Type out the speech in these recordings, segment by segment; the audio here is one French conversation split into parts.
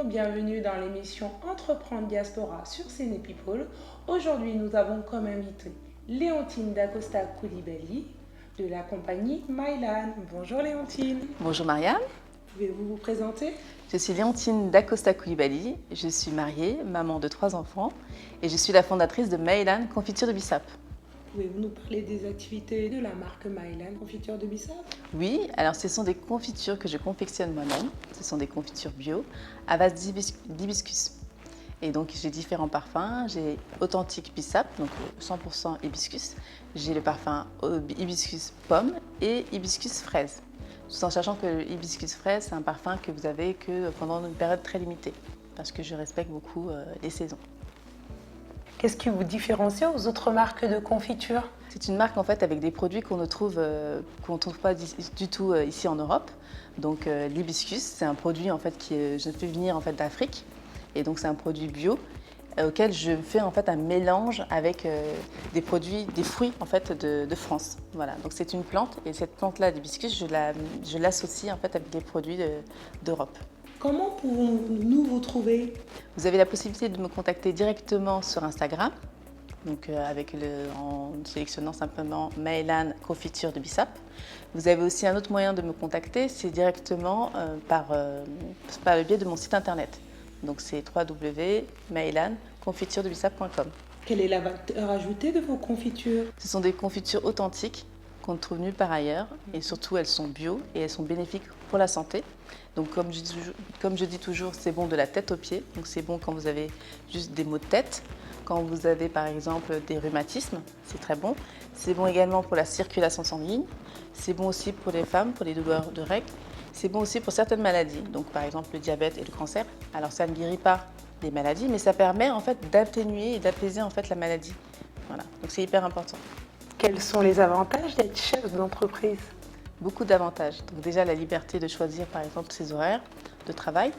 Bonjour, bienvenue dans l'émission Entreprendre Diaspora sur Cine People. Aujourd'hui, nous avons comme invité Léontine Dacosta Coulibaly de la compagnie Mylan. Bonjour Léontine. Bonjour Marianne. Pouvez-vous vous présenter? Je suis Léontine Dacosta Coulibaly, je suis mariée, maman de 3 enfants et je suis la fondatrice de Mylan Confiture de Bissap. Pouvez-vous nous parler des activités de la marque Mylan Confiture de Bissap? Oui, alors ce sont des confitures que je confectionne moi-même. Ce sont des confitures bio à base d'hibiscus. Et donc j'ai différents parfums. J'ai authentique Bissap, donc 100% hibiscus. J'ai le parfum hibiscus pomme et hibiscus fraise. Tout en sachant que le hibiscus fraise, c'est un parfum que vous avez que pendant une période très limitée, parce que je respecte beaucoup les saisons. Qu'est-ce qui vous différencie aux autres marques de confiture? C'est une marque en fait avec des produits qu'on ne trouve pas du tout ici en Europe. Donc l'hibiscus, c'est un produit en fait je fais venir en fait d'Afrique, et donc c'est un produit bio auquel je fais en fait un mélange avec des produits, des fruits en fait de France. Voilà, donc c'est une plante, et cette plante-là d'hibiscus, je l'associe en fait avec des produits d'Europe. Comment pouvons-nous vous trouver? Vous avez la possibilité de me contacter directement sur Instagram, donc en sélectionnant simplement Mylan Confiture de Bissap. Vous avez aussi un autre moyen de me contacter, c'est directement par le biais de mon site internet. Donc c'est www.mylanconfituredebissap.com. Quelle est la valeur ajoutée de vos confitures? Ce sont des confitures authentiques qu'on ne trouve nulle part ailleurs, et surtout elles sont bio et elles sont bénéfiques pour la santé. Donc comme je dis toujours, c'est bon de la tête aux pieds. Donc c'est bon quand vous avez juste des maux de tête, quand vous avez par exemple des rhumatismes, c'est très bon. C'est bon également pour la circulation sanguine, c'est bon aussi pour les femmes, pour les douleurs de règles. C'est bon aussi pour certaines maladies, donc par exemple le diabète et le cancer. Alors ça ne guérit pas les maladies, mais ça permet en fait d'atténuer et d'apaiser en fait la maladie. Voilà, donc c'est hyper important. Quels sont les avantages d'être chef d'entreprise? Beaucoup d'avantages. Donc déjà la liberté de choisir par exemple ses horaires de travail,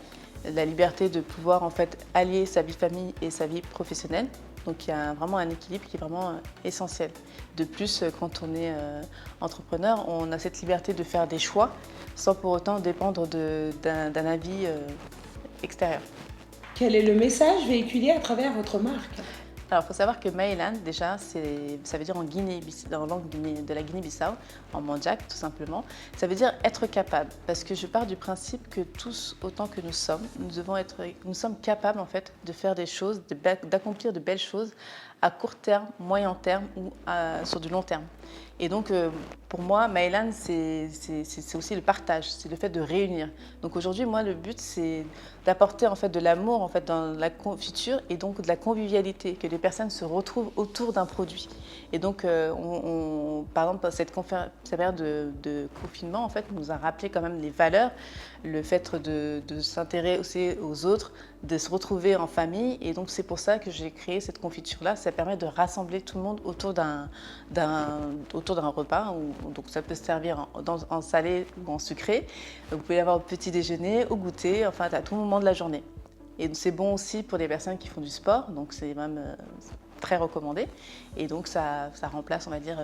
la liberté de pouvoir en fait allier sa vie famille et sa vie professionnelle. Donc il y a vraiment un équilibre qui est vraiment essentiel. De plus, quand on est entrepreneur, on a cette liberté de faire des choix sans pour autant dépendre d'un avis extérieur. Quel est le message véhiculé à travers votre marque? Alors, il faut savoir que Mylan, déjà, ça veut dire dans la langue de la Guinée-Bissau, en mandjak tout simplement, ça veut dire être capable. Parce que je pars du principe que tous, autant que nous sommes, nous sommes capables en fait de faire des choses, d'accomplir de belles choses à court terme, moyen terme ou sur du long terme. Et donc, pour moi, Mylan, c'est aussi le partage, c'est le fait de réunir. Donc aujourd'hui, moi, le but, c'est d'apporter en fait de l'amour en fait dans la confiture, et donc de la convivialité, que les personnes se retrouvent autour d'un produit. Et donc, par exemple, cette période de confinement en fait nous a rappelé quand même les valeurs, le fait de s'intéresser aux autres, de se retrouver en famille. Et donc c'est pour ça que j'ai créé cette confiture-là. Ça permet de rassembler tout le monde autour d'un repas. Donc ça peut se servir en salé ou en sucré. Vous pouvez l'avoir au petit déjeuner, au goûter, enfin à tout moment de la journée. Et c'est bon aussi pour les personnes qui font du sport, donc c'est même très recommandé. Et donc ça remplace, on va dire,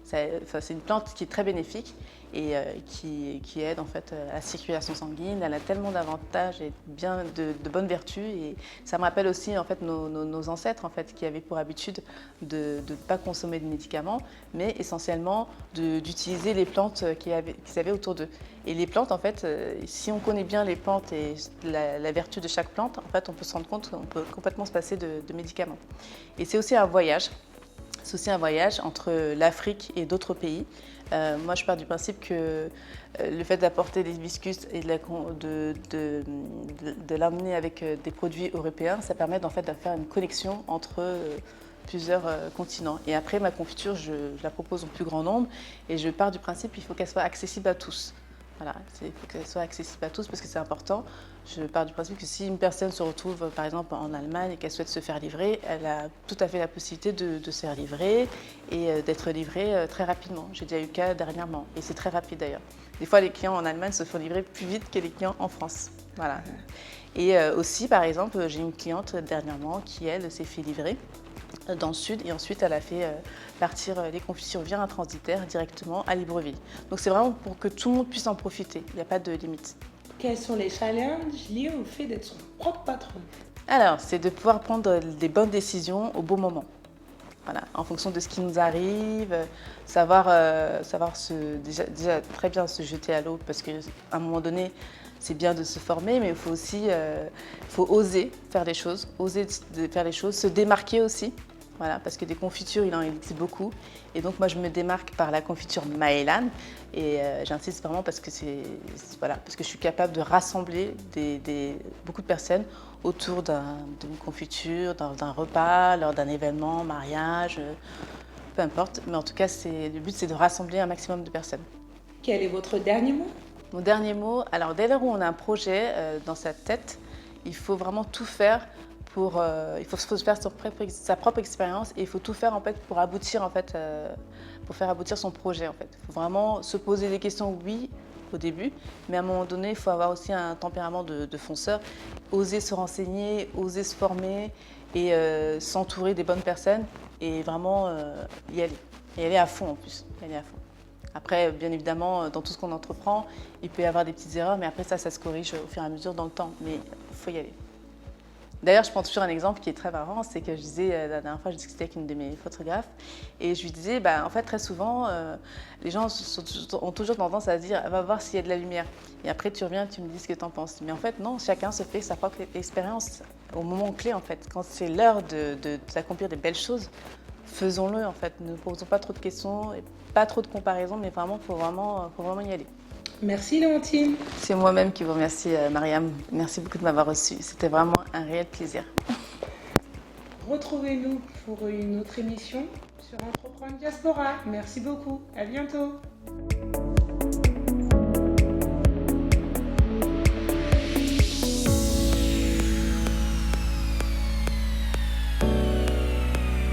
c'est une plante qui est très bénéfique et qui aide en fait à la circulation sanguine. Elle a tellement d'avantages et de bonnes vertus. Et ça me rappelle aussi en fait nos ancêtres en fait qui avaient pour habitude de ne pas consommer de médicaments, mais essentiellement d'utiliser les plantes qu'ils avaient autour d'eux. Et les plantes, en fait, si on connaît bien les plantes et la vertu de chaque plante, en fait, on peut se rendre compte qu'on peut complètement se passer de médicaments. Et c'est aussi un voyage. C'est aussi un voyage entre l'Afrique et d'autres pays. Moi, je pars du principe que le fait d'apporter des hibiscus et de l'amener avec des produits européens, ça permet en fait de faire une connexion entre plusieurs continents. Et après, ma confiture, je la propose en plus grand nombre, et je pars du principe qu'il faut qu'elle soit accessible à tous. Voilà, il faut qu'elle soit accessible à tous parce que c'est important. Je pars du principe que si une personne se retrouve par exemple en Allemagne et qu'elle souhaite se faire livrer, elle a tout à fait la possibilité de se faire livrer et d'être livrée très rapidement. J'ai déjà eu le cas dernièrement, et c'est très rapide d'ailleurs. Des fois, les clients en Allemagne se font livrer plus vite que les clients en France. Voilà. Et aussi, par exemple, j'ai une cliente dernièrement qui, elle, s'est fait livrer dans le sud, et ensuite elle a fait partir les confitures via un transitaire directement à Libreville. Donc c'est vraiment pour que tout le monde puisse en profiter, il n'y a pas de limite. Quels sont les challenges liés au fait d'être son propre patron? Alors, c'est de pouvoir prendre des bonnes décisions au bon moment. Voilà, en fonction de ce qui nous arrive, savoir déjà très bien se jeter à l'eau parce qu'à un moment donné, c'est bien de se former, mais il faut aussi faut oser faire les choses, faire les choses, se démarquer aussi. Voilà, parce que des confitures, il en existe beaucoup. Et donc, moi, je me démarque par la confiture Maëlan. Et j'insiste vraiment parce que voilà, parce que je suis capable de rassembler beaucoup de personnes autour d'une confiture, d'un repas, lors d'un événement, mariage, peu importe. Mais en tout cas, le but, c'est de rassembler un maximum de personnes. Quel est votre dernier mot? Mon dernier mot, alors dès lors où on a un projet dans sa tête, il faut vraiment tout faire il faut se faire sa propre expérience et il faut tout faire en fait pour aboutir pour faire aboutir son projet en fait. Il faut vraiment se poser des questions, oui, au début, mais à un moment donné, il faut avoir aussi un tempérament de fonceur, oser se renseigner, oser se former et s'entourer des bonnes personnes et vraiment y aller. Y aller à fond en plus, y aller à fond. Après, bien évidemment, dans tout ce qu'on entreprend, il peut y avoir des petites erreurs, mais après ça se corrige au fur et à mesure dans le temps. Mais il faut y aller. D'ailleurs, je prends toujours un exemple qui est très marrant, c'est que je disais, la dernière fois, je discutais avec une de mes photographes, et je lui disais, en fait, très souvent, les gens ont toujours tendance à se dire, va voir s'il y a de la lumière. Et après, tu reviens, tu me dis ce que tu en penses. Mais en fait, non, chacun se fait sa propre expérience au moment clé, en fait. Quand c'est l'heure d'accomplir des belles choses, faisons-le, en fait. Ne posons pas trop de questions, et pas trop de comparaisons, mais vraiment, faut vraiment y aller. Merci Léontine. C'est moi-même qui vous remercie, Mariam. Merci beaucoup de m'avoir reçue. C'était vraiment un réel plaisir. Retrouvez-nous pour une autre émission sur Entreprendre Diaspora. Merci beaucoup. À bientôt.